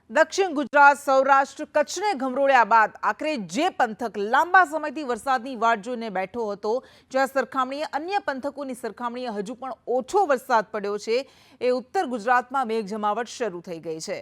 દક્ષિણ ગુજરાત, સૌરાષ્ટ્ર, કચ્છને ગમરોળ્યા બાદ આખરે જે પંથક લાંબા સમયથી વરસાદની વાટ જોઈને બેઠો હતો, જ્યાં સરખામણીએ અન્ય પંથકોની સરખામણીએ હજુ પણ ઓછો વરસાદ પડ્યો છે, એ ઉત્તર ગુજરાતમાં મેઘ જમાવટ શરૂ થઈ ગઈ છે।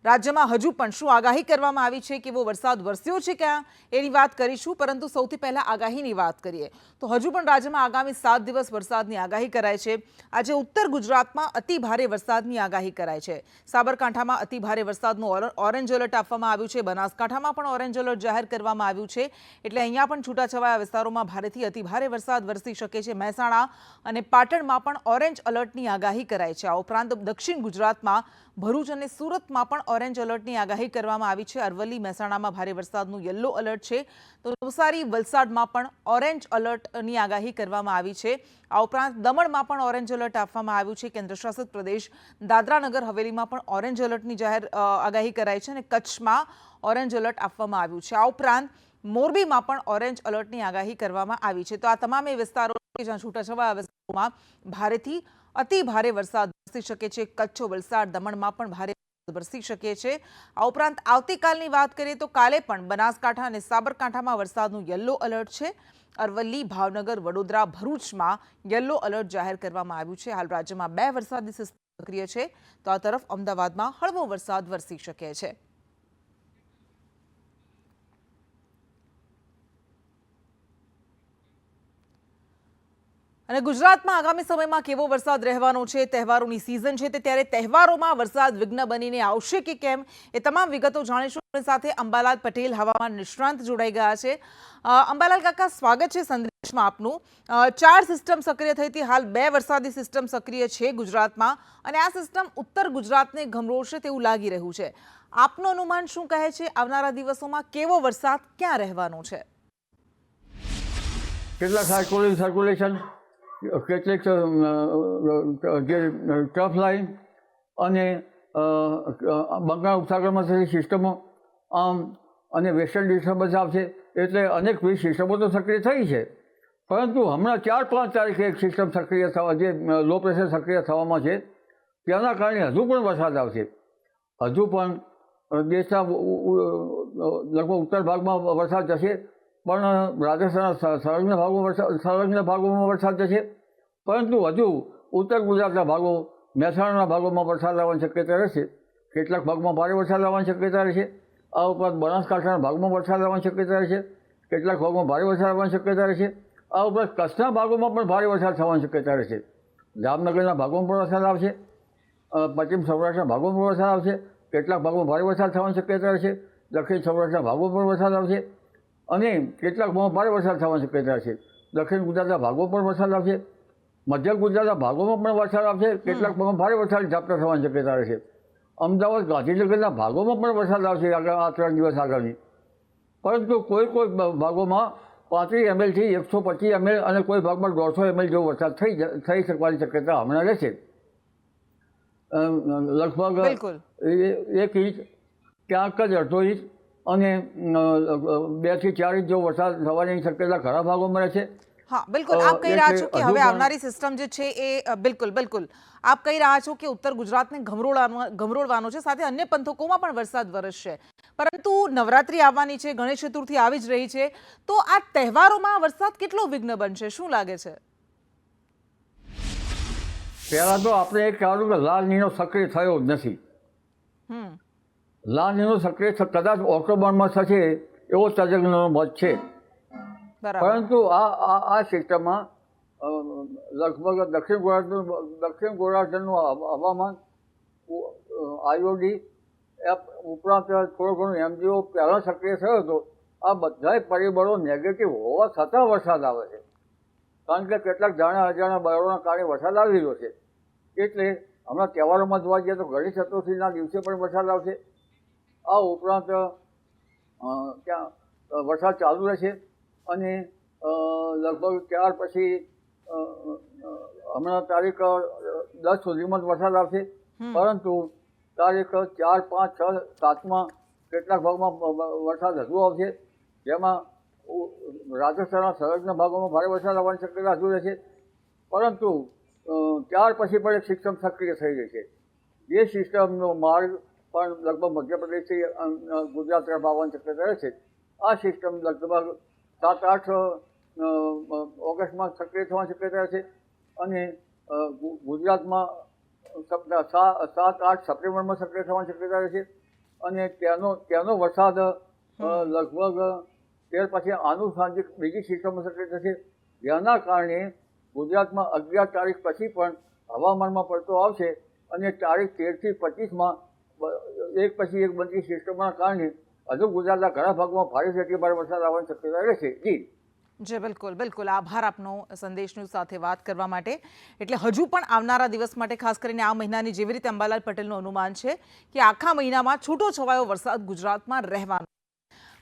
રાજ્યમાં હજુ પણ શું આગાહી કરવામાં આવી છે, કેવો વરસાદ વરસ્યો છે ક્યાં, એની વાત કરીશું। પરંતુ સૌથી પહેલા આગાહીની વાત કરીએ તો હજુ પણ રાજ્યમાં આગામી 7 દિવસ વરસાદની આગાહી કરાઈ છે। આજે ઉત્તર ગુજરાતમાં અતિ ભારે વરસાદની આગાહી કરાઈ છે। સાબરકાંઠામાં અતિ ભારે વરસાદનું ઓરેન્જ એલર્ટ આપવામાં આવ્યું છે। બનાસકાંઠામાં પણ ઓરેન્જ એલર્ટ જાહેર કરવામાં આવ્યું છે, એટલે અહીંયા પણ છૂટાછવાયા વિસ્તારોમાં ભારેથી અતિ ભારે વરસાદ વરસી શકે છે। મહેસાણા અને પાટણમાં પણ ઓરેન્જ એલર્ટની આગાહી કરાઈ છે। આ ઉપરાંત દક્ષિણ ગુજરાતમાં ભરૂચ અને સુરતમાં પણ ઓરેન્જ એલર્ટની આગાહી કરવામાં આવી છે। અરવલ્લી, મહેસાણામાં ભારે વરસાદનું યલો એલર્ટ છે, તો નવસારી, વલસાડમાં પણ ઓરેન્જ એલર્ટની આગાહી કરવામાં આવી છે। આ ઉપરાંત દમણમાં પણ ઓરેન્જ એલર્ટ આપવામાં આવ્યું છે। કેન્દ્રશાસિત પ્રદેશ દાદરા નગર હવેલીમાં પણ ઓરેન્જ એલર્ટની આગાહી કરાઈ છે અને કચ્છમાં ઓરેન્જ એલર્ટ આપવામાં આવ્યું છે। આ ઉપરાંત મોરબીમાં પણ ઓરેન્જ એલર્ટની આગાહી કરવામાં આવી છે। તો આ તમામ વિસ્તારો જ્યાં છૂટાછવાયા વિસ્તારોમાં ભારેથી અતિ ભારે વરસાદ વરસી શકે છે। કચ્છ, વલસાડ, દમણમાં પણ ભારે વરસી શકે છે। આ ઉપરાંત આવતીકાલની વાત કરીએ તો કાલે પણ બનાસકાંઠા અને સાબરકાંઠામાં વરસાદનું યલો એલર્ટ છે। અરવલ્લી, ભાવનગર, વડોદરા, ભરૂચમાં યલો એલર્ટ જાહેર કરવામાં આવ્યું છે। હાલ રાજ્યમાં 2 વરસાદી સિસ્ટમ સક્રિય છે, તો આ તરફ અમદાવાદમાં હળવો વરસાદ વરસી શકે છે। અને ગુજરાતમાં આગામી સમયમાં કેવો વરસાદ રહેવાનો છે, તહેવારોની સિઝન છે, ત્યારે તહેવારોમાં વરસાદ વિઘ્ન બનીને આવશે કે કેમ, એ તમામ વિગતો જાણીશું। આપણી સાથે અંબાલાલ પટેલ, હવામાન નિષ્ણાંત, જોડાઈ ગયા છે। અંબાલાલ કાકા, સ્વાગત છે સંદેશમાં આપનું। 4 સિસ્ટમ સક્રિય થઈ હતી, હાલ 2 વરસાદી સિસ્ટમ સક્રિય છે ગુજરાતમાં, અને આ સિસ્ટમ ઉત્તર ગુજરાતને ગમરોળશે તેવું લાગી રહ્યું છે। આપનું અનુમાન શું કહે છે, આવનારા દિવસોમાં કેવો વરસાદ ક્યાં રહેવાનો છે? કેટલાક સર્ક્યુલેશન, કેટલીક જે ટ્રફ લાઇન અને બંગાળ ઉપસાગરમાં થતી સિસ્ટમો અને વેસ્ટર્ન ડિસ્ટર્બન્સ આવશે, એટલે અનેક સિસ્ટમો તો સક્રિય થઈ છે। પરંતુ હમણાં 4-5 તારીખે એક સિસ્ટમ સક્રિય થવા, જે લો પ્રેશર સક્રિય થવામાં છે, તેના કારણે હજુ પણ વરસાદ આવશે। હજુ પણ દેશના લગભગ ઉત્તર ભાગમાં વરસાદ જશે, પણ રાજસ્થાનના સંલગ્ન ભાગોમાં વરસાદ જશે। પરંતુ હજુ ઉત્તર ગુજરાતના ભાગો, મહેસાણાના ભાગોમાં વરસાદ આવવાની શક્યતા રહેશે। કેટલાક ભાગમાં ભારે વરસાદ આવવાની શક્યતા રહેશે। આ ઉપરાંત બનાસકાંઠાના ભાગમાં વરસાદ આવવાની શક્યતા રહેશે। કેટલાક ભાગમાં ભારે વરસાદ આવવાની શક્યતા રહેશે। આ ઉપરાંત કચ્છના ભાગોમાં પણ ભારે વરસાદ થવાની શક્યતા રહેશે। જામનગરના ભાગોમાં પણ વરસાદ આવશે। પશ્ચિમ સૌરાષ્ટ્રના ભાગોમાં પણ વરસાદ આવશે। કેટલાક ભાગોમાં ભારે વરસાદ થવાની શક્યતા રહેશે। દક્ષિણ સૌરાષ્ટ્રના ભાગોમાં પણ વરસાદ આવશે અને કેટલાક ભાગમાં ભારે વરસાદ થવાની શક્યતા છે। દક્ષિણ ગુજરાતના ભાગોમાં પણ વરસાદ આવશે। મધ્ય ગુજરાતના ભાગોમાં પણ વરસાદ આવશે। કેટલાક ભાગમાં ભારે વરસાદ ઝાપટા થવાની શક્યતા રહેશે। અમદાવાદ, ગાંધીનગરના ભાગોમાં પણ વરસાદ આવશે આ 3 દિવસ આગળની। પરંતુ કોઈ ભાગોમાં 35 ml થી 125 ml અને કોઈ ભાગમાં 150 ml જેવો વરસાદ થઈ શકવાની શક્યતા હમણાં રહેશે। લગભગ 1 ઇંચ, ક્યાંક જ અડધો ઇંચ અને 2 થી 4 ઇંચ જેવો વરસાદ થવાની શક્યતા ઘણા ભાગોમાં રહેશે। હા, બિલકુલ આપ કહી રહ્યા છો કે હવે આવનારી સિસ્ટમ જે છે એ બિલકુલ આપ કહી રહ્યા છો કે ઉત્તર ગુજરાતને ગમરોળવાનો છે, સાથે અન્ય પંથકોમાં પણ વરસાદ વરસશે। પરંતુ નવરાત્રી આવવાની છે, ગણેશ ચતુર્થી આવી જ રહી છે, તો આ તહેવારોમાં વરસાદ કેટલો વિઘ્ન બનશે, શું લાગે છે? પહેલા તો આપણે એક કહેવાનું કે લાલ નીનો સક્રિય થયો જ નથી। લાલ નીનો સક્રિય કદાચ ઓક્ટોબરમાં થશે એવો તજજ્ઞોનો મત છે। પરંતુ આ સિસ્ટમમાં લગભગ દક્ષિણ ગોળાર્ધનું હવામાન, IOD ઉપરાંત થોડો ઘણો MGO પહેલાં સક્રિય થયો હતો। આ બધાય પરિબળો નેગેટિવ હોવા છતાં વરસાદ આવે છે, કારણ કે કેટલાક જાણા અજાણા બળોના કારણે વરસાદ આવી રહ્યો છે। એટલે હમણાં તહેવારોમાં જોવા જઈએ તો ગણેશ ચતુર્થીના દિવસે પણ વરસાદ આવશે। આ ઉપરાંત ત્યાં વરસાદ ચાલુ રહેશે અને લગભગ ત્યાર પછી હમણાં તારીખ 10 સુધીમાં વરસાદ આવશે। પરંતુ તારીખ 4, 5, 6, 7માં કેટલાક ભાગમાં વરસાદ હજુ આવશે, જેમાં રાજસ્થાનના સંલગ્ન ભાગોમાં ભારે વરસાદ આવવાની શક્યતા હજુ રહેશે। પરંતુ ત્યાર પછી પણ એક સિસ્ટમ સક્રિય થઈ રહી છે। જે સિસ્ટમનો માર્ગ પણ લગભગ મધ્યપ્રદેશથી ગુજરાત તરફ આવવાની શક્યતા રહે છે. આ સિસ્ટમ લગભગ 7-8 ઓગસ્ટમાં સક્રિય થવાની શક્યતા છે અને ગુજરાતમાં 7-8 સપ્ટેમ્બરમાં સક્રિય થવાની શક્યતા છે અને ત્યાંનો વરસાદ લગભગ ત્યાર પછી આનુષંગિક બીજી સિસ્ટમમાં સક્રિય થશે, જેના કારણે ગુજરાતમાં 11 તારીખ પછી પણ હવામાનમાં પડતો આવશે અને તારીખ 13 થી 25માં એક પછી એક બનતી સિસ્ટમના કારણે હજુ ગુજરાતના ઘણા ભાગમાં ભારેથી અતિ ભારે વરસાદ આવવાની શક્યતા રહેશે. જી બિલકુલ બિલકુલ, આભાર આપનો સંદેશની સાથે વાત કરવા માટે. એટલે હજુ પણ આવનારા દિવસ માટે, ખાસ કરીને આ મહિનાની, જેવી રીતે અંબાલાલ પટેલનું અનુમાન છે કે આખા મહિનામાં છૂટો છવાયો વરસાદ ગુજરાતમાં રહેવાનો,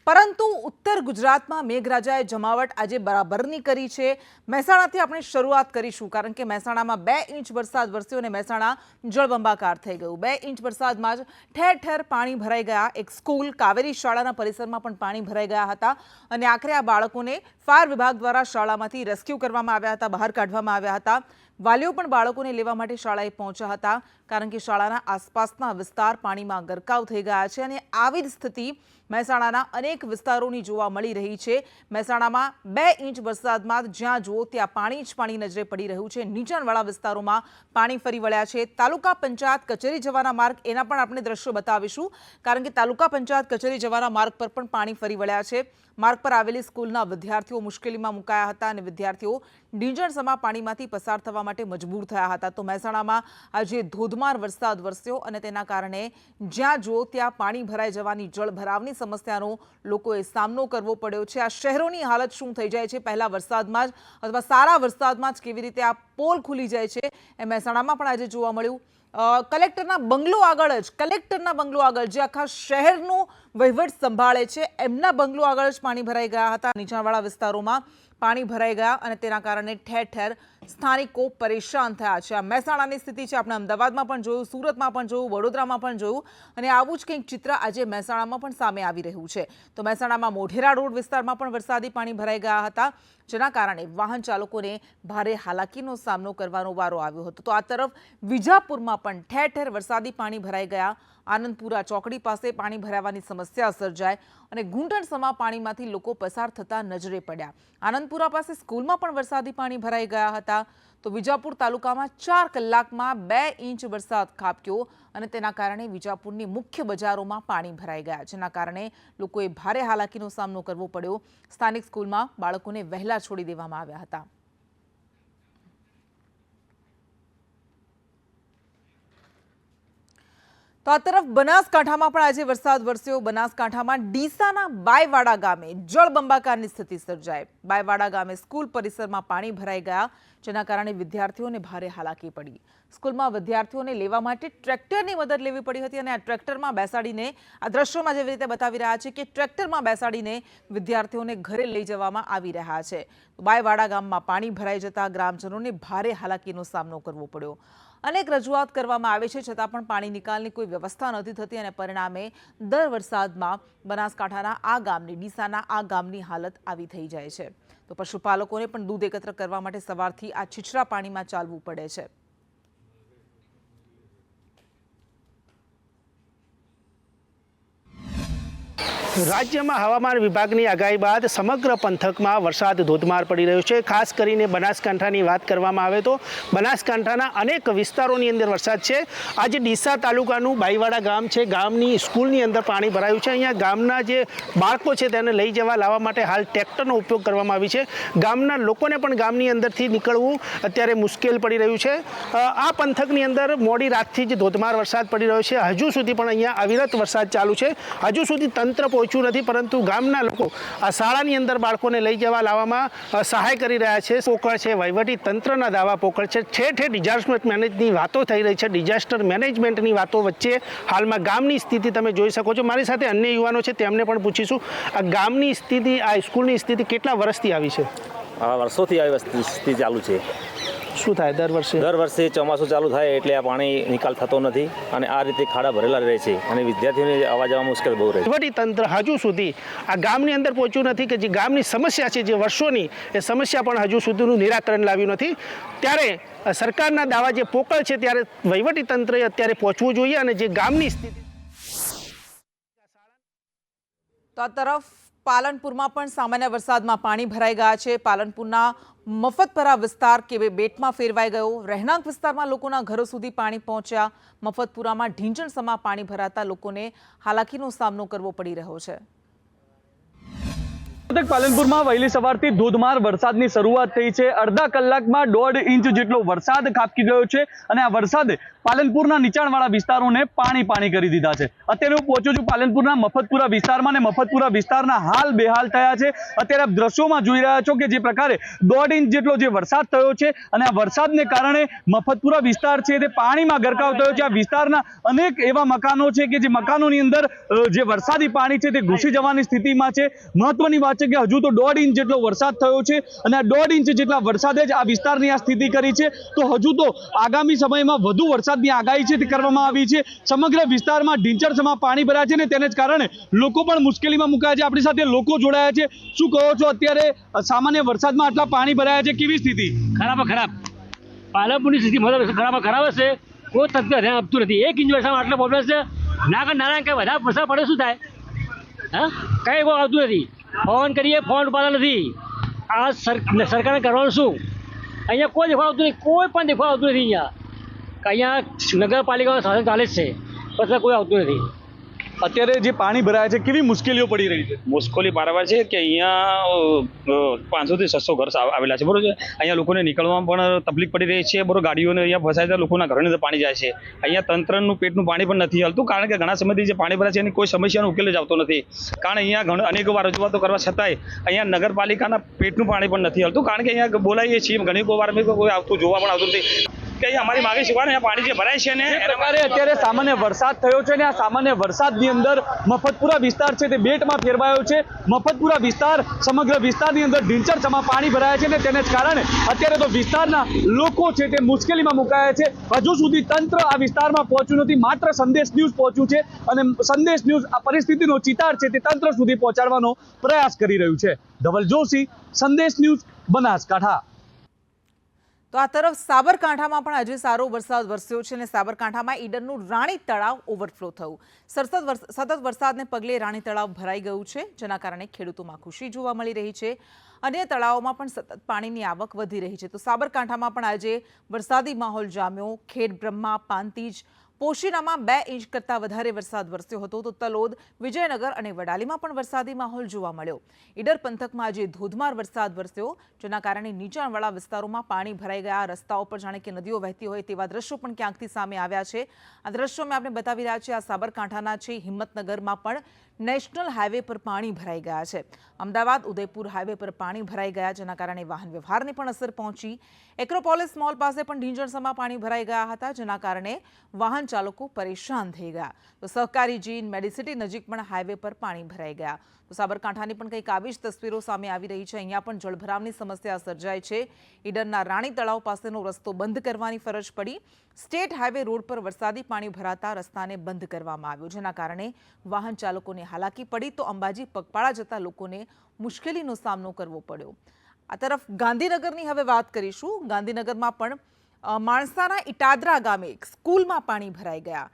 પરંતુ ઉત્તર ગુજરાતમાં મેઘરાજાએ જમાવટ આજે બરાબરની કરી છે. મહેસાણાથી આપણે શરૂઆત કરીશું, કારણ કે મહેસાણામાં 2 ઇંચ વરસાદ વરસ્યો અને મહેસાણા જળબંબાકાર થઈ ગયું. 2 ઇંચ વરસાદમાં જ ઠેર ઠેર પાણી ભરાઈ ગયા. એક સ્કૂલ, કાવેરી શાળાના પરિસરમાં પણ પાણી ભરાઈ ગયા હતા અને આખરે આ બાળકોને ફાયર વિભાગ દ્વારા શાળામાંથી રેસ્ક્યુ કરવામાં આવ્યા હતા, બહાર કાઢવામાં આવ્યા હતા. વાલીઓ પણ બાળકોને લેવા માટે શાળાએ પહોંચ્યા હતા, કારણ કે શાળાના આસપાસના વિસ્તાર પાણીમાં ગરકાવ થઈ ગયા છે અને આવી જ સ્થિતિ મહેસાણાના અનેક વિસ્તારોની જોવા મળી રહી છે. મહેસાણામાં 2 ઇંચ વરસાદમાં જ્યાં જુઓ ત્યાં પાણી જ પાણી નજરે પડી રહ્યું છે. નીચાણવાળા વિસ્તારોમાં પાણી ફરી વળ્યા છે. તાલુકા પંચાયત કચેરી જવાના માર્ગ, એના પણ આપણે દ્રશ્યો બતાવીશું, કારણ કે તાલુકા પંચાયત કચેરી જવાના માર્ગ પર પણ પાણી ફરી વળ્યા છે. માર્ગ પર આવેલી સ્કૂલના વિદ્યાર્થીઓ મુશ્કેલીમાં મુકાયા હતા અને વિદ્યાર્થીઓ ડીંજણસમા પાણીમાંથી પસાર થવા માટે મજબૂર થયા હતા. તો મહેસાણામાં આજે ધોધમાર વરસાદ વરસ્યો અને તેના કારણે જ્યાં જુઓ ત્યાં પાણી ભરાઈ જવાની, જળભરાવની સમસ્યાનો લોકોએ સામનો કરવો પડ્યો છે. આ શહેરોની હાલત શું થઈ જાય છે પહેલા વરસાદમાં જ, અથવા સારા વરસાદમાં જ કેવી રીતે આ પોલ ખુલી જાય છે, એ મહેસાણામાં પણ આજે જોવા મળ્યું. કલેક્ટરના બંગલો આગળ જે આખા શહેરનું વહીવટ સંભાળે છે, એમના બંગલો આગળ જ પાણી ભરાઈ ગયા હતા. નીચાણવાળા વિસ્તારોમાં પાણી ભરાઈ ગયા અને તેના કારણે ઠેર ઠેર સ્થાનિકો પરેશાન થયા છે. આ મહેસાણાની સ્થિતિ છે. આપણે અમદાવાદમાં પણ જોયું, સુરતમાં પણ જોયું, વડોદરામાં પણ જોયું અને આવું જ કંઈક ચિત્ર આજે મહેસાણામાં પણ સામે આવી રહ્યું છે. તો મહેસાણામાં મોઢેરા રોડ વિસ્તારમાં પણ વરસાદી પાણી ભરાઈ ગયા હતા, જેના કારણે વાહન ચાલકોને ભારે હાલાકીનો સામનો કરવાનો વારો આવ્યો હતો. તો આ તરફ વિજાપુરમાં પણ ઠેર ઠેર વરસાદી પાણી ભરાઈ ગયા. આનંદપુરા ચોકડી પાસે પાણી ભરાવાની સમસ્યા સર્જાય અને ઘૂંટણસમા પાણીમાંથી લોકો પસાર થતા નજરે પડ્યા. આનંદપુરા પાસે સ્કૂલમાં પણ વરસાદી પાણી ભરાઈ ગયા હતા. તો વિજાપુર તાલુકામાં 4 કલાકમાં 2 ઇંચ વરસાદ ખાબક્યો અને તેના કારણે વિજાપુરની મુખ્ય બજારોમાં પાણી ભરાઈ ગયા, જેના કારણે લોકોએ ભારે હાલાકીનો સામનો કરવો પડ્યો. સ્થાનિક સ્કૂલમાં બાળકોને વહેલા છોડી દેવામાં આવ્યા હતા. તો આ તરફ બનાસકાંઠામાં પણ આજે વરસાદ વરસ્યો. બનાસકાંઠામાં ડીસાના બાયવાડા ગામે જળબંબાકારની સ્થિતિ સર્જાઈ. બાયવાડા ગામે સ્કૂલ પરિસરમાં પાણી ભરાઈ ગયા, જેના કારણે વિદ્યાર્થીઓને ભારે હાલાકી પડી. સ્કૂલમાં વિદ્યાર્થીઓને લેવા માટે ટ્રેક્ટરની મદદ લેવી પડી હતી અને આ ટ્રેક્ટરમાં બેસાડીને, આ દ્રશ્યોમાં જેવી રીતે બતાવી રહ્યા છે કે ટ્રેક્ટરમાં બેસાડીને વિદ્યાર્થીઓને ઘરે લઈ જવામાં આવી રહ્યા છે. બાયવાડા ગામમાં પાણી ભરાઈ જતા ગ્રામજનોને ભારે હાલાકીનો સામનો કરવો પડ્યો. અનેક રજૂઆત કરવામાં આવે છે, છતાં પણ પાણી નિકાલની કોઈ વ્યવસ્થા નથી થતી અને પરિણામે દર વરસાદમાં બનાસકાંઠાના આ ગામની, ડીસાના આ ગામની હાલત આવી થઈ જાય છે. તો પશુપાલકોને પણ દૂધ એકત્ર કરવા માટે સવારથી આ છીછરા પાણીમાં ચાલવું પડે છે. રાજ્યમાં હવામાન વિભાગની આગાહી બાદ સમગ્ર પંથકમાં વરસાદ ધોધમાર પડી રહ્યો છે. ખાસ કરીને બનાસકાંઠાની વાત કરવામાં આવે તો બનાસકાંઠાના અનેક વિસ્તારોની અંદર વરસાદ છે. આજે ડીસા તાલુકાનું બાઈવાડા ગામ છે, ગામની સ્કૂલની અંદર પાણી ભરાયું છે. અહીંયા ગામના જે બાળકો છે તેને લઈ જવા લાવવા માટે હાલ ટ્રેક્ટરનો ઉપયોગ કરવામાં આવી છે. ગામના લોકોને પણ ગામની અંદરથી નીકળવું અત્યારે મુશ્કેલ પડી રહ્યું છે. આ પંથકની અંદર મોડી રાતથી જ ધોધમાર વરસાદ પડી રહ્યો છે. હજુ સુધી પણ અહીંયા અવિરત વરસાદ ચાલુ છે. હજુ સુધી તંત્ર પહોંચ્યું નથી, પરંતુ ગામના લોકો આ શાળાની અંદર બાળકોને લઈ જવા લાવવામાં સહાય કરી રહ્યા છે. પોકળ છે, વહીવટી તંત્રના દાવા પોકળ છે. ઠેર ઠેર ડિઝાસ્ટર મેનેજની વાતો થઈ રહી છે. ડિઝાસ્ટર મેનેજમેન્ટની વાતો વચ્ચે હાલમાં ગામની સ્થિતિ તમે જોઈ શકો છો. મારી સાથે અન્ય યુવાનો છે, તેમને પણ પૂછીશું આ ગામની સ્થિતિ, આ સ્કૂલની સ્થિતિ કેટલા વર્ષથી આવી છે? વર્ષોથી આવી સ્થિતિ ચાલુ છે. શું થાય દર વર્ષે ચોમાસું ચાલુ થાય એટલે આ પાણી નિકાલ થતો નથી અને આ રીતે ખાડા ભરેલા રહે છે અને વિદ્યાર્થીઓને આવવા જવા મુશ્કેલ બહુ રહે છે. વહીવટી તંત્ર હજુ સુધી આ ગામની અંદર પહોંચ્યું નથી કે જે ગામની સમસ્યા છે, જે વર્ષોની, એ સમસ્યા પણ હજુ સુધીનું નિરાકરણ લાવ્યું નથી. ત્યારે સરકારના દાવા જે પોકળ છે, ત્યારે વહીવટી તંત્રએ અત્યારે પહોંચવું જોઈએ અને જે ગામની સ્થિતિ તો આ તરફ પાલનપુરમાં પણ સામાન્ય વરસાદમાં પાણી ભરાઈ ગયા છે. પાલનપુરના મફતપરા વિસ્તાર કે બેટમાં ફેરવાઈ ગયો. રહેણાંક વિસ્તારમાં લોકોના ઘરો સુધી પાણી પહોંચ્યા. મફતપુરામાં ઢીંચણસમા પાણી ભરાતા લોકોને હાલાકીનો સામનો કરવો પડી રહ્યો છે. પાલનપુરમાં વહેલી સવારથી ધોધમાર વરસાદની શરૂઆત થઈ છે. અડધા કલાકમાં 1.5 ઇંચ જેટલો વરસાદ ખાબકી ગયો છે અને આ વરસાદે પાલનપુરના નીચાણવાળા વિસ્તારોને પાણી કરી દીધા છે. અત્યારે હું પહોંચ્યો છું પાલનપુરના મફતપુરા વિસ્તારમાં અને મફતપુરા વિસ્તારના હાલ બેહાલ થયા છે. અત્યારે આપ દ્રશ્યોમાં જોઈ રહ્યા છો કે જે પ્રકારે 1.5 ઇંચ જેટલો જે વરસાદ થયો છે અને આ વરસાદને કારણે મફતપુરા વિસ્તાર છે તે પાણીમાં ગરકાવ થયો છે. આ વિસ્તારના અનેક એવા મકાનો છે કે જે મકાનોની અંદર જે વરસાદી પાણી છે તે ઘૂસી જવાની સ્થિતિમાં છે. મહત્વની વાત છે કે હજુ તો 1.5 ઇંચ જેટલો વરસાદ થયો છે અને આ 1.5 ઇંચ જેટલા વરસાદે જ આ વિસ્તારની આ સ્થિતિ કરી છે. તો હજુ તો આગામી સમયમાં વધુ વરસાદની આગાહી છે તે કરવામાં આવી છે. સમગ્ર વિસ્તારમાં ઢીંચણસમા પાણી ભરાયા છે ને તેને જ કારણે લોકો પણ મુશ્કેલીમાં મુકાયા છે. આપણી સાથે લોકો જોડાયા છે. શું કહો છો, અત્યારે સામાન્ય વરસાદમાં આટલા પાણી ભરાયા છે, કેવી સ્થિતિ? ખરાબ પાલનપુરની સ્થિતિ ખરાબ હશે. કોઈ તંત્ર ધ્યાન આપતું નથી. 1 ઇંચ વરસાદમાં આટલો પ્રોબ્લેમ છે. નારાયણ કંઈ વધારે વરસાદ પડે શું થાય? હા, કંઈ કોઈ આવતું નથી. ફોન કરીએ, ફોન ઉપાડતા નથી. આ સરકારે કરવાનું શું? અહીંયા કોઈ દેખવા આવતું નહીં. કોઈ પણ દેખવા આવતું નથી. અહીંયા નગરપાલિકાનું શાસન ચાલે જ છે, પછી કોઈ આવતું નથી. અત્યારે જે પાણી ભરાયા છે કેવી મુશ્કેલીઓ પડી રહી છે? મુશ્કેલી બરાબર છે કે અહીંયા 500 થી 600 ઘર આવેલા છે, બરોબર છે. અહીંયા લોકોને નીકળવામાં પણ તકલીફ પડી રહી છે, બરોબર. ગાડીઓને અહીંયા ફસાય તો લોકોના ઘરની અંદર પાણી જાય છે. અહીંયા તંત્રનું પેટનું પાણી પણ નથી હાલતું, કારણ કે ઘણા સમયથી જે પાણી ભરાય છે એની કોઈ સમસ્યાનો ઉકેલ જ આવતો નથી. કારણ અહીંયા અનેક વાર રજૂઆતો કરવા છતાંય અહીંયા નગરપાલિકાના પેટનું પાણી પણ નથી હાલતું, કારણ કે અહીંયા બોલાવીએ છીએ ઘણી વાર કોઈ આવતું જોવા પણ આવતું નથી. કે અમારી માગે છે પાણી જે ભરાય છે ને અત્યારે સામાન્ય વરસાદ થયો છે ને આ સામાન્ય વરસાદની અંદર મફતપુરા વિસ્તાર છે તે બેટમાં ફેરવાયો છે. મફતપુરા વિસ્તાર સમગ્ર વિસ્તારની અંદર ઢીંચણસમા પાણી ભરાયા છે ને તેને જ કારણે અત્યારે તો વિસ્તારના લોકો છે તે મુશ્કેલીમાં મુકાયા છે. હજુ સુધી તંત્ર આ વિસ્તારમાં પહોંચ્યું નથી. માત્ર સંદેશ ન્યૂઝ પહોંચ્યું છે અને સંદેશ ન્યૂઝ આ પરિસ્થિતિનો ચિતાર છે તે તંત્ર સુધી પહોંચાડવાનો પ્રયાસ કરી રહ્યું છે. ધવલ જોશી, સંદેશ ન્યૂઝ, બનાસકાંઠા. તો આ તરફ સાબરકાંઠામાં પણ આજે સારો વરસાદ વરસ્યો છે અને સાબરકાંઠામાં ઈડરનું રાણી તળાવ ઓવરફ્લો થયું. સતત વરસાદને પગલે રાણી તળાવ ભરાઈ ગયું છે, જેના કારણે ખેડૂતોમાં ખુશી જોવા મળી રહી છે. અન્ય તળાવોમાં પણ સતત પાણીની આવક વધી રહી છે. તો સાબરકાંઠામાં પણ આજે વરસાદી માહોલ જામ્યો. ખેડબ્રહ્મા, પાંતીજ, પોશીનામાં 2 ઇંચ કરતાં વધારે વરસાદ વરસ્યો હતો. તો તલોદ, વિજયનગર અને વડાલીમાં પણ વરસાદી માહોલ જોવા મળ્યો. ઈડર પંથકમાં આજે ધોધમાર વરસાદ વરસ્યો, જેના કારણે નીચાણવાળા વિસ્તારોમાં પાણી ભરાઈ ગયા. રસ્તાઓ પર જાણે કે નદીઓ વહેતી હોય તેવા દ્રશ્યો પણ ક્યાંકથી સામે આવ્યા છે. આ દ્રશ્યો મેં આપણે બતાવી રહ્યા છે. આ સાબરકાંઠાના છે. હિંમતનગરમાં પણ નેશનલ હાઈવે પર પાણી ભરાઈ ગયા છે. અમદાવાદ ઉદયપુર હાઈવે પર પાણી ભરાઈ ગયા, જેના કારણે વાહન વ્યવહારને પણ અસર પહોંચી. એક્રોપોલિસ મોલ પાસે પણ ઢીંચણસમા પાણી ભરાઈ ગયા હતા, જેના કારણે વાહન ચાલકો પરેશાન થઈ ગયા. તો સહકારી જીન, મેડિસિટી નજીક પણ હાઈવે પર પાણી ભરાઈ ગયા. તો સાબરકાંઠાની પણ કંઈક આવી જ તસવીરો સામે આવી રહી છે. અહીંયા પણ જળભરાવની સમસ્યા સર્જાય છે. ઈડરના રાણી તળાવ પાસેનો રસ્તો બંધ કરવાની ફરજ પડી. સ્ટેટ હાઈવે રોડ પર વરસાદી પાણી ભરાતા રસ્તાને બંધ કરવામાં આવ્યો, જેના કારણે વાહન ચાલકોને હાલાકી પડી. તો અંબાજી પગપાળા જતા લોકોને મુશ્કેલીનો સામનો કરવો પડ્યો. આ તરફ ગાંધીનગરની હવે વાત કરીશું. ગાંધીનગરમાં પણ માણસાના ઇટાદરા ગામે એક સ્કૂલમાં પાણી ભરાઈ ગયા.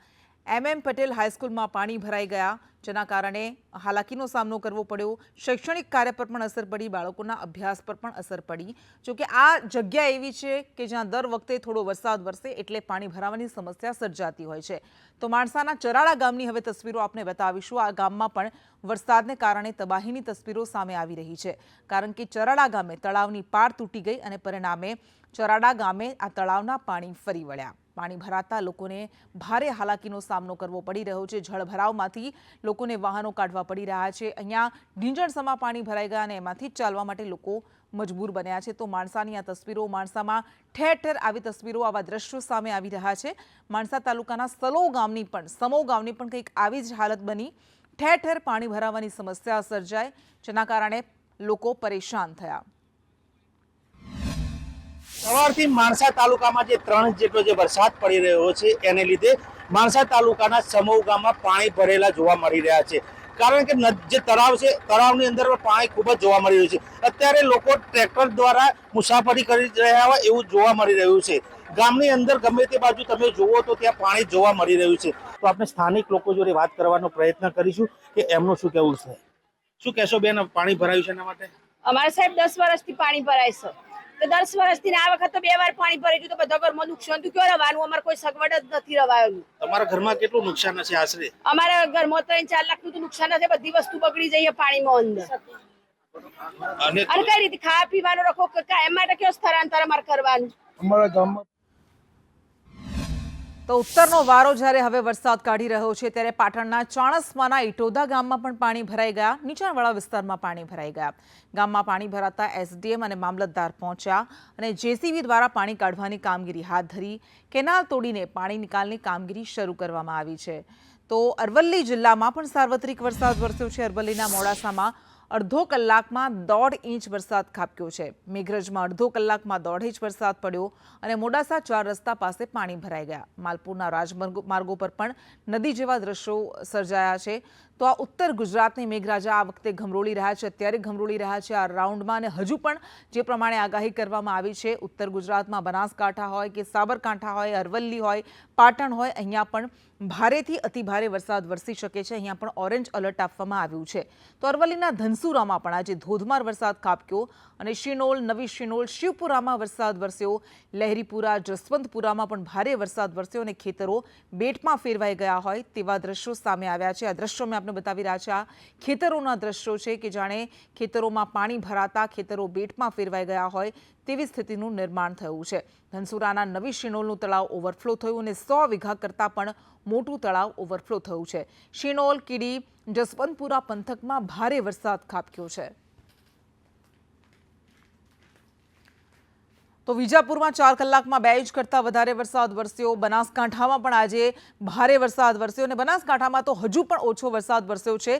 MM પટેલ હાઈસ્કૂલમાં પાણી ભરાઈ ગયા, જેના કારણે હાલાકીનો સામનો કરવો પડ્યો. શૈક્ષણિક કાર્ય પર પણ અસર પડી, બાળકોના અભ્યાસ પર પણ અસર પડી. જોકે આ જગ્યા એવી છે કે જ્યાં દર વખતે થોડો વરસાદ વરસે એટલે પાણી ભરાવાની સમસ્યા સર્જાતી હોય છે. તો માણસાના ચરાળા ગામની હવે તસવીરો આપને બતાવીશું. આ ગામમાં પણ વરસાદને કારણે તબાહીની તસવીરો સામે આવી રહી છે, કારણ કે ચરાળા ગામે તળાવની પાળ તૂટી ગઈ અને પરિણામે ચરાડા ગામે આ તળાવના પાણી ફરી વળ્યા. પાણી ભરાતા લોકોને ભારે હાલાકીનો સામનો કરવો પડી રહ્યો છે. જળભરાવમાંથી લોકોને વાહનો કાઢવા પડી રહ્યા છે. અહીંયા ઢીંચણસમા પાણી ભરાઈ ગયા અને એમાંથી જ ચાલવા માટે લોકો મજબૂર બન્યા છે. તો માણસાની આ તસવીરો, માણસામાં ઠેર ઠેર આવી તસવીરો, આવા દ્રશ્યો સામે આવી રહ્યા છે. માણસા તાલુકાના સમો ગામની પણ કંઈક આવી જ હાલત બની. ઠેર ઠેર પાણી ભરાવાની સમસ્યા સર્જાય, જેના કારણે લોકો પરેશાન થયા. સવારથી માણસા તાલુકામાં જે 3 ઇંચ જેટલો જે વરસાદ પડી રહ્યો છે એને લીધે માણસા તાલુકાના સમો ગામમાં પાણી ભરેલા જોવા મળી રહ્યા છે. કારણ કે જે તળાવ છે, તળાવની અંદર પાણી ખૂબ જ જોવા મળી રહ્યું છે. અત્યારે લોકો ટ્રેક્ટર દ્વારા મુસાફરી કરી રહ્યા હોય એવું જોવા મળી રહ્યું છે. ગામની અંદર ગમે તે બાજુ તમે જુઓ તો ત્યાં પાણી જોવા મળી રહ્યું છે. તો આપણે સ્થાનિક લોકો જોડે વાત કરવાનો પ્રયત્ન કરીશું કે એમનું શું કહેવું છે. શું કહેશો બેન, પાણી ભરાયું છે એના માટે? અમારે સાહેબ 10 વર્ષથી પાણી ભરાય છે, તો 10 વર્ષથી આ વખત તો 2 વાર પાણી ભરાઈ ગયું, તો બધા ઘરમાં નુકસાન થયું. ક્યાં રહેવાનું? અમારે કોઈ સગવડ જ નથી રહેવાનું. તમારા ઘરમાં કેટલું નુકસાન હશે આશરે? અમારા ઘરમાં 3-4 લાખનું તો નુકસાન હશે. બધી વસ્તુ બગડી જઈએ પાણીમાં અંદર. અને અને કઈ રીતે ખાવા પીવાનું રાખો, એમ માટે કેવું સ્થળાંતર અમારે કરવાનું? અમારા ગામમાં તો ઉત્તરનો વારો જ્યારે હવે વરસાદ કાઢી રહ્યો છે ત્યારે પાટણના ચાણસ્માના ઇટોદા ગામમાં પણ પાણી ભરાઈ ગયા. નીચાણવાળા વિસ્તારમાં પાણી ભરાઈ ગયા. ગામમાં પાણી ભરાતા એસડીએમ અને મામલતદાર પહોંચ્યા અને જેસીબી દ્વારા પાણી કાઢવાની કામગીરી હાથ ધરી. કેનાલ તોડીને પાણી નિકાલની કામગીરી શરૂ કરવામાં આવી છે. તો અરવલ્લી જિલ્લામાં પણ સાર્વત્રિક વરસાદ વરસ્યો છે. અરવલ્લીના મોડાસામાં અડધો કલાકમાં 1.5 ઇંચ વરસાદ ખાબક્યો છે. મેઘરજમાં અડધો કલાકમાં 1.5 ઇંચ વરસાદ પડ્યો અને મોડાસા 4 રસ્તા પાસે પાણી ભરાઈ ગયા. માલપુરના રાજમાર્ગો પર પણ નદી જેવા દ્રશ્યો સર્જાયા છે. તો આ ઉત્તર ગુજરાતની મેઘરાજા આ વખતે ગમરોળી રહ્યા છે. અત્યારે ગમરોળી રહ્યા છે આ રાઉન્ડમાં, અને હજુ પણ જે પ્રમાણે આગાહી કરવામાં આવી છે, ઉત્તર ગુજરાતમાં બનાસકાંઠા હોય કે સાબરકાંઠા હોય, અરવલ્લી હોય, પાટણ હોય, અહીંયા પણ ભારેથી અતિભારે વરસાદ વરસી શકે છે. અહીંયા પણ ઓરેન્જ એલર્ટ આપવામાં આવ્યું છે. તો અરવલ્લીના ધનસુરામાં પણ આજે ધોધમાર વરસાદ ખાબક્યો અને શિનોલ, નવી શિનોલ, શિવપુરામાં વરસાદ વરસ્યો. લહેરીપુરા, જસવંતપુરામાં પણ ભારે વરસાદ વરસ્યો અને ખેતરો બેટમાં ફેરવાઈ ગયા હોય તેવા દ્રશ્યો સામે આવ્યા છે. આ દ્રશ્યો મેં આપને બતાવી રહ્યા છે. આ ખેતરોના દ્રશ્યો છે કે જાણે ખેતરોમાં પાણી ભરાતા ખેતરો બેટમાં ફેરવાઈ ગયા હોય તેવી સ્થિતિનું નિર્માણ થયું છે. ધનસુરાના નવી શિનોલનું તળાવ ઓવરફ્લો થયું અને 100 વીઘા કરતાં પણ મોટું તળાવ ઓવરફ્લો થયું છે. શિનોલ, કીડી, જસવંતપુરા પંથકમાં ભારે વરસાદ ખાબક્યો છે. તો વિજાપુરમાં 4 કલાકમાં 2 ઇંચ કરતાં વધારે વરસાદ વરસ્યો. બનાસકાંઠામાં પણ આજે ભારે વરસાદ વરસ્યો અને બનાસકાંઠામાં તો હજુ પણ ઓછો વરસાદ વરસ્યો છે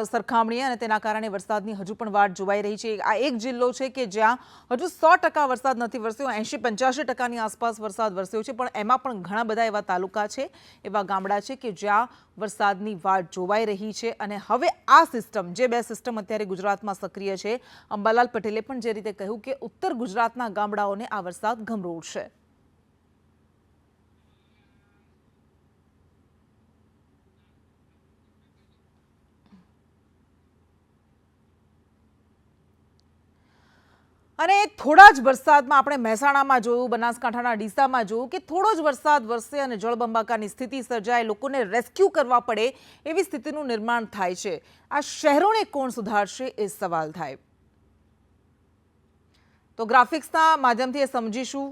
સરખામણીએ, અને તેના કારણે વરસાદની હજુ પણ વાટ જોવાઈ રહી છે. આ એક જિલ્લો છે કે જ્યાં હજુ 100% વરસાદ નથી વરસ્યો. 80-85% આસપાસ વરસાદ વરસ્યો છે, પણ એમાં પણ ઘણા બધા એવા તાલુકા છે, એવા ગામડા છે કે જ્યાં વરસાદની વાટ જોવાઈ રહી છે. અને હવે આ સિસ્ટમ, જે 2 સિસ્ટમ અત્યારે ગુજરાતમાં સક્રિય છે, અંબાલાલ પટેલે પણ જે રીતે કહ્યું કે ઉત્તર ગુજરાતના ગામડાઓ આ વરસાદ ગમરોળશે. અને થોડા જ વરસાદમાં આપણે મહેસાણામાં જોયું, બનાસકાંઠાના ડીસામાં જોયું કે થોડો જ વરસાદ વરસે અને જળબંબાકારની સ્થિતિ સર્જાય, લોકોને રેસ્ક્યુ કરવા પડે એવી સ્થિતિનું નિર્માણ થાય છે. આ શહેરોને કોણ સુધારશે એ સવાલ થાય. તો ગ્રાફિક્સના માધ્યમથી એ સમજીશું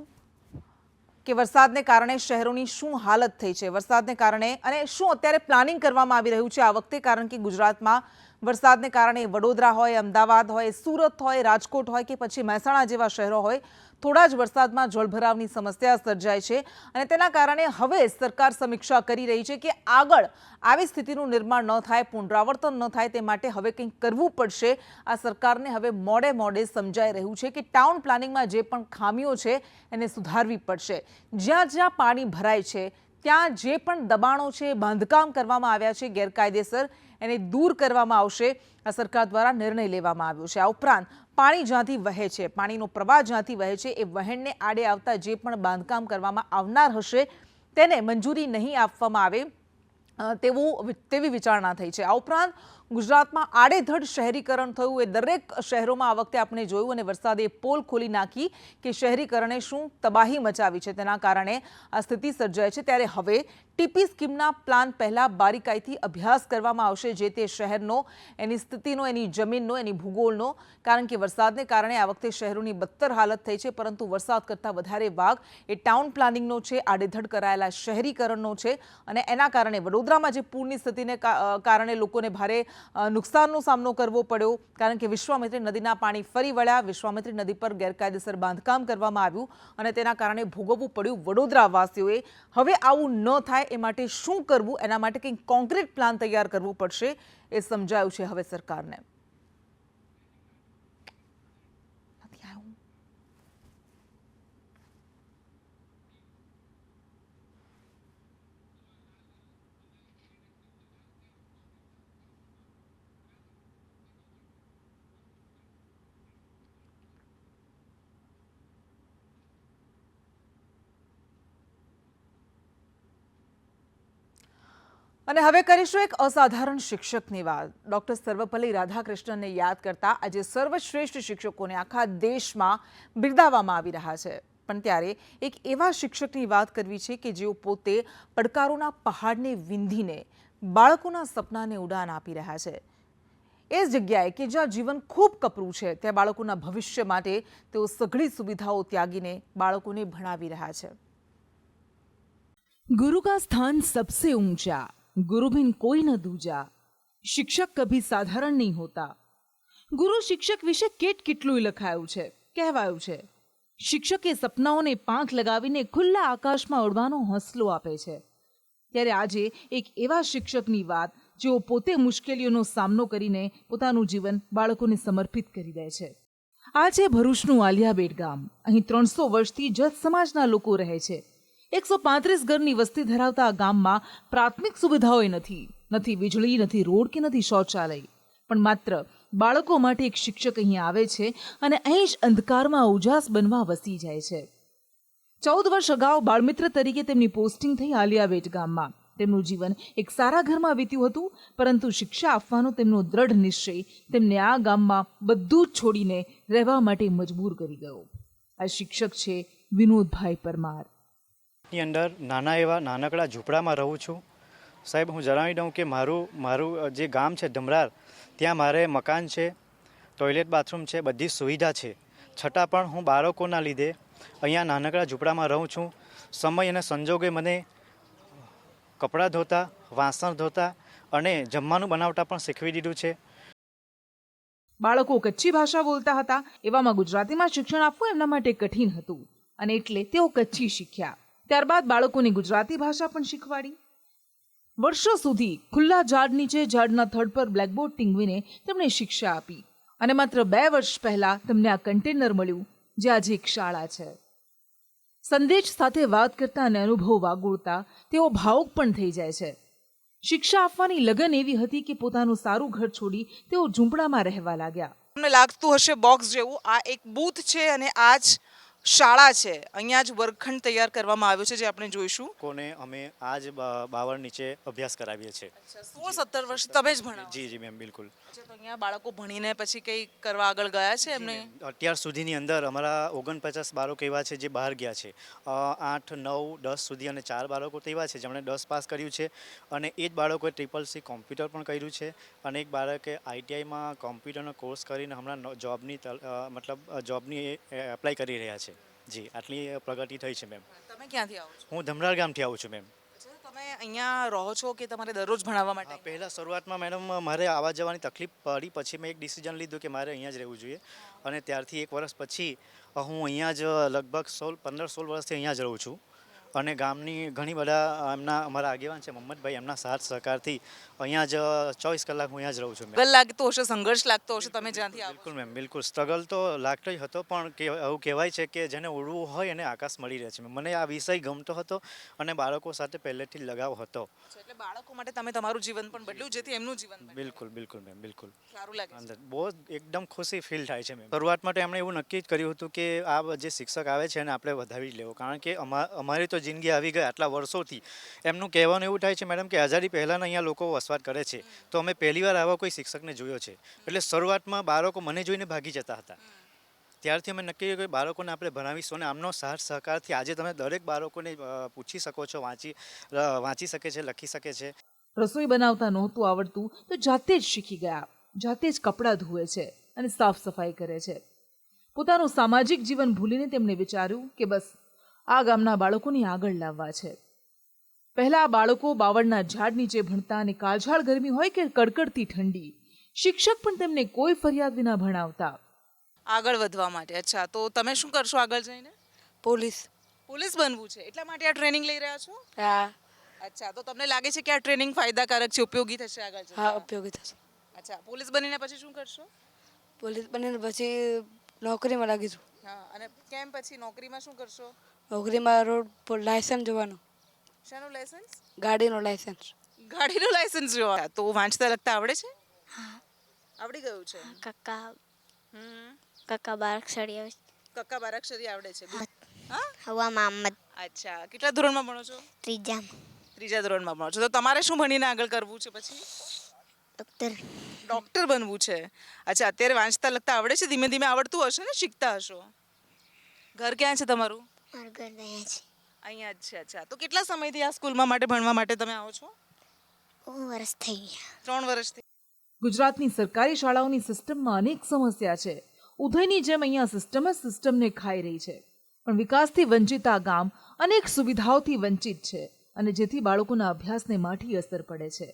કે વરસાદને કારણે શહેરોની શું હાલત થઈ છે, વરસાદને કારણે અને શું અત્યારે પ્લાનિંગ કરવામાં આવી રહ્યું છે આ વખતે. કારણ કે ગુજરાતમાં વરસાદને કારણે વડોદરા હોય, અમદાવાદ હોય, સુરત હોય, રાજકોટ હોય કે પછી મહેસાણા જેવા શહેરો હોય, થોડા જ વરસાદમાં જળભરાવની સમસ્યા સર્જાય છે. અને તેના કારણે હવે સરકાર સમીક્ષા કરી રહી છે કે આગળ આવી સ્થિતિનું નિર્માણ ન થાય, પુનરાવર્તન ન થાય, તે માટે હવે કંઈક કરવું પડશે. આ સરકારને હવે મોડે સમજાઈ રહ્યું છે કે ટાઉન પ્લાનિંગમાં જે પણ ખામીઓ છે એને સુધારવી પડશે. જ્યાં જ્યાં પાણી ભરાય છે ત્યાં જે પણ દબાણો છે, બાંધકામ કરવામાં આવ્યા છે ગેરકાયદેસર, એને દૂર કરવામાં આવશે. આ સરકાર દ્વારા નિર્ણય લેવામાં આવ્યો છે. આ ઉપરાંત પાણી જ્યાંથી વહે છે, પાણીનો પ્રવાહ જ્યાંથી વહે છે, એ વહેણને આડે આવતા જે પણ બાંધકામ કરવામાં આવનાર હશે તેને મંજૂરી નહીં આપવામાં આવે તેવી વિચારણા થઈ છે. આ ઉપરાંત ગુજરાતમાં આડેધડ શહેરીકરણ થયું, એ દરેક શહેરોમાં આ વખતે આપણે જોયું અને વરસાદે પોલ ખોલી નાખી કે શહેરીકરણે શું તબાહી મચાવી છે. તેના કારણે આ સ્થિતિ સર્જાય છે. ત્યારે હવે ટીપી સ્કીમના પ્લાન પહેલા બારીકાઈથી અભ્યાસ કરવામાં આવશે જે તે શહેરનો, એની સ્થિતિનો, એની જમીનનો, એની ભૂગોળનો. કારણ કે વરસાદને કારણે આ વખતે શહેરોની બદતર હાલત થઈ છે, પરંતુ વરસાદ કરતાં વધારે ભાગ એ ટાઉન પ્લાનિંગનો છે, આડેધડ કરાયેલા શહેરીકરણનો છે. અને એના કારણે વડોદરામાં જે પૂરની સ્થિતિને કારણે લોકોને ભારે નુકસાનનો સામનો કરવો પડ્યો. કારણ કે વિશ્વામિત્રી નદીના પાણી ફરી વળ્યા, વિશ્વામિત્રી નદી પર ગેરકાયદેસર બાંધકામ કરવામાં આવ્યું અને તેના કારણે ભોગવવું પડ્યું વડોદરાવાસીઓએ. હવે આવું ન થાય એ માટે શું કરવું, એના માટે કંઈક કોન્ક્રીટ પ્લાન તૈયાર કરવું પડશે એ સમજાયું છે હવે સરકારને. અને હવે કરીશું એક અસાધારણ શિક્ષકની વાત. ડોક્ટર સર્વપલ્લી રાધાકૃષ્ણનને યાદ કરતા આજે સર્વશ્રેષ્ઠ શિક્ષકોને આખા દેશમાં બિરદાવવામાં આવી રહ્યા છે. પણ ત્યારે એક એવા શિક્ષકની વાત કરવી છે કે જેઓ પોતે પડકારોના પહાડને વિંધીને બાળકોના સપનાને ઉડાન આપી રહ્યા છે. એ જગ્યાએ કે જ્યાં જીવન ખૂબ કપરું છે ત્યાં બાળકોના ભવિષ્ય માટે તેઓ સઘળી સુવિધાઓ ત્યાગીને બાળકોને ભણાવી રહ્યા છે. गुरु का स्थान सबसे ऊंचा, गुरु बिन कोई न दूजा. શિક્ષક કભી સાધારણ નહીં હોતા. ગુરુ શિક્ષક વિશે કેટલું લખાયું છે, કહેવાયું છે. શિક્ષકે સપનાઓને પાંખ લગાવીને ખુલ્લા આકાશમાં ઉડવાનો હોંસલો આપે છે. ત્યારે આજે એક એવા શિક્ષકની વાત જેઓ પોતે મુશ્કેલીઓનો સામનો કરીને પોતાનું જીવન બાળકોને સમર્પિત કરી દે છે. આ છે ભરૂચનું આલિયાબેટ ગામ. અહીં 300 વર્ષથી જત સમાજના લોકો રહે છે. 135 ઘરની વસ્તી ધરાવતા આ ગામમાં પ્રાથમિક સુવિધાઓ નથી વીજળી, નથી રોડ કે નથી શૌચાલય. પણ માત્ર બાળકો માટે એક શિક્ષક અહીં આવે છે અને અહીં જ અંધકારમાં ઉજાસ બનવા વસી જાય છે. 14 વર્ષ અગાઉ બાળમિત્ર તરીકે તેમની પોસ્ટિંગ થઈ આલિયાબેટ ગામમાં. તેમનું જીવન એક સારા ઘરમાં વીત્યું હતું, પરંતુ શિક્ષા આપવાનો તેમનો દ્રઢ નિશ્ચય તેમને આ ગામમાં બધું જ છોડીને રહેવા માટે મજબૂર કરી ગયો. આ શિક્ષક છે વિનોદભાઈ પરમાર. ની અંદર નાના એવા નાનકડા ઝૂંપડામાં રહું છું. સાહેબ, હું જણાવી દઉં કે મારું જે ગામ છે ધમરાર, ત્યાં મારે મકાન છે, ટોયલેટ બાથરૂમ છે, બધી સુવિધા છે. છતાં પણ હું બાળકોના લીધે અહીંયા નાનકડા ઝૂંપડામાં રહું છું. સમય અને સંજોગે મને કપડાં ધોતા, વાસણ ધોતા અને જમવાનું બનાવતા પણ શીખવી દીધું છે. બાળકો કચ્છી ભાષા બોલતા હતા. એવામાં ગુજરાતીમાં શિક્ષણ આપવું એમના માટે કઠિન હતું અને એટલે તેઓ કચ્છી શીખ્યા. ત્યારબાદ બાળકોને ગુજરાતી ભાષા પણ શીખવાડી. વર્ષો સુધી ખુલ્લા ઝાડ નીચે ઝાડના થડ પર બ્લેકબોર્ડ ટીંગવીને તેમણે શિક્ષા આપી અને માત્ર 2 વર્ષ પહેલા તેમને આ કન્ટેનર મળ્યું જે આજે એક શાળા છે. સંદેશ સાથે વાત કરતા અને અનુભવ વાગોળતા તેઓ ભાવુક પણ થઈ જાય છે. શિક્ષા આપવાની લગન એવી હતી કે પોતાનું સારું ઘર છોડી તેઓ ઝૂંપડામાં રહેવા લાગ્યા. તમને લાગતું હશે બોક્સ જેવું, આ એક બૂથ છે અને આ જ શાળા છે. અહીંયા જ વર્ગખંડ તૈયાર કરવામાં આવ્યો છે જે આપણે જોઈશું. કોને અમે આ જ બાવળ નીચે અભ્યાસ કરાવીએ છીએ. 16-17 વર્ષ તમે જ ભણાવો? જી મેમ, બિલકુલ. તો અહીંયા બાળકો ભણીને પછી કઈ કરવા આગળ ગયા છે એમને? અત્યાર સુધીની અંદર અમારા 49 બાળકો એવા છે જે બહાર ગયા છે. 8, 9, 10 સુધી અને 4 બાળકો તો એવા છે જેમણે 10 પાસ કર્યું છે અને એ જ બાળકોએ CCC કોમ્પ્યુટર પણ કર્યું છે અને એક બાળકે ITIમાં કોમ્પ્યુટરનો કોર્સ કરીને હમણાં જોબની એપ્લાય કરી રહ્યા છે. જી, આટલી પ્રગતિ થઈ છે મેમ. તમે ક્યાંથી આવો છો? હું ધમરાર ગામથી આવું છું મેમ. તમે અહીંયા રહો છો કે તમારે દરરોજ ભણાવવા માટે? પહેલાં શરૂઆતમાં મેડમ મારે આવવા જવાની તકલીફ પડી, પછી મેં એક ડિસિઝન લીધું કે મારે અહીંયા જ રહેવું જોઈએ અને ત્યારથી 1 વર્ષ પછી હું અહીંયા જ લગભગ 15-16 વર્ષથી અહીંયા જ રહું છું અને ગામની ઘણી બધા અમારા આગેવાન છે મોહમ્મદભાઈ, એમના સાથ સહકારથી અહીંયા જ 24 કલાક હું અહીંયા જ રહું છું. સ્ટ્રગલ લાગતો હશે, સંઘર્ષ લાગતો હશે તમે જ્યાંથી આવો? બિલકુલ મેમ, બિલકુલ. સ્ટ્રગલ તો લાગતો જ હતો, પણ એવું કહેવાય છે કે જેને ઉડવું હોય એને આકાશ મળી રહે છે. મને આ વિષય ગમતો હતો અને બાળકો સાથે પહેલેથી જ લગાવ હતો. એટલે બાળકો માટે તમે તમારું જીવન પણ બદલ્યું જેથી એમનું જીવન બદલે. બિલકુલ મેમ, બિલકુલ. સારું લાગે અંદર બહુ એકદમ ખુશી ફીલ થાય છે મેમ. શરૂઆતમાં એમણે એવું નક્કી જ કર્યું હતું કે આ જે શિક્ષક આવે છે એને આપણે વધાવી જ લેવો, કારણ કે અમારી તો જિંદગી આવી ગઈ આટલા વર્ષોથી. એમનું કહેવાનું એવું થાય છે મેડમ કે આઝાદી પહેલાંના અહીંયા લોકો વસવાટ કરે છે, તો અમે પહેલીવાર આવા કોઈ શિક્ષકને જોયો છે. એટલે શરૂઆતમાં બાળકો મને જોઈને ભાગી જતા હતા. ત્યારથી અમે નક્કી કર્યું કે બાળકોને આપણે ભણાવીશું અને આમનો સાથ સહકારથી આજે તમે દરેક બાળકોને પૂછી શકો છો, વાંચી શકે છે, લખી શકે છે. રસોઈ બનાવતા નહોતું આવડતું તો જાતે જ શીખી ગયા. જાતે જ કપડાં ધુએ છે અને સાફ સફાઈ કરે છે. પોતાનું સામાજિક જીવન ભૂલીને તેમણે વિચાર્યું કે બસ આ ગામના બાળકોને આગળ લાવવા છે. પહેલા આ બાળકો બાવળના ઝાડ નીચે ભણતા અને કાળઝાળ ગરમી હોય કે કડકડતી ઠંડી, શિક્ષક પણ તેમને કોઈ ફરિયાદ વિના ભણાવતા. આગળ વધવા માટે. અચ્છા, તો તમે શું કરશો આગળ જઈને? પોલીસ બનવું છે, એટલા માટે આ ટ્રેનિંગ લઈ રહ્યા છો? હા. અચ્છા, તો તમને લાગે છે કે આ ટ્રેનિંગ ફાયદાકારક છે, ઉપયોગી થશે આગળ જતા? હા, ઉપયોગી થશે. અચ્છા, પોલીસ બનીને પછી શું કરશો? પોલીસ બનીને પછી નોકરીમાં લાગીશું. હા, અને કેમ પછી નોકરીમાં શું કરશો? નોકરીમાં રોડ પર લાયસન્સ જોવાનું. શાનું લાયસન્સ? ગાડીનું લાયસન્સ. ગાડીનું લાયસન્સ જોવા. તો વાંચતા લખતા આવડે છે? હા. આવડી ગયું છે? કક્કા બારાક્ષરી આવે છે. કક્કા બારાક્ષરી આવડે છે? હવા મહમ્મદ. અચ્છા, કેટલા ધોરણમાં ભણો છો? 3જામાં. 3જા ધોરણમાં ભણો છો. તો તમારે શું ભણીને આગળ કરવું છે પછી? ડૉક્ટર બનવું છે. અચ્છા, અત્યારે વાંચતા લખતા આવડે છે? ધીમે ધીમે આવડતું હશે ને, શીખતા હશો. ઘર ક્યાં છે તમારું? અહીંયા જ છે. અચ્છા, તો કેટલા સમયથી આ સ્કૂલમાં માટે ભણવા માટે તમે આવો છો? 3 વર્ષથી. ગુજરાતની સરકારી શાળાઓની સિસ્ટમમાં અનેક સમસ્યા છે. ઉધઈની જેમ અહીંયા સિસ્ટમ જ સિસ્ટમને ખાઈ રહી છે. પણ વિકાસથી વંચિત આ ગામ અનેક સુવિધાઓથી વંચિત છે અને જેથી બાળકોના અભ્યાસને માઠી અસર પડે છે.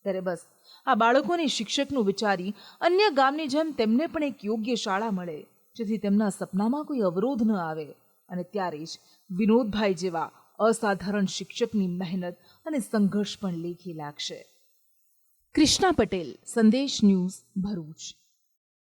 ત્યારે બસ આ બાળકોને શિક્ષકનું વિચારી અન્ય ગામની જેમ તેમને પણ એક યોગ્ય શાળા મળે જેથી તેમના સપનામાં કોઈ અવરોધ ન આવે. અને ત્યારે જ વિનોદભાઈ જેવા અસાધારણ શિક્ષકની મહેનત અને સંઘર્ષ પણ લેખી લાગશે. કૃષ્ણા પટેલ, સંદેશ ન્યૂઝ, ભરૂચ.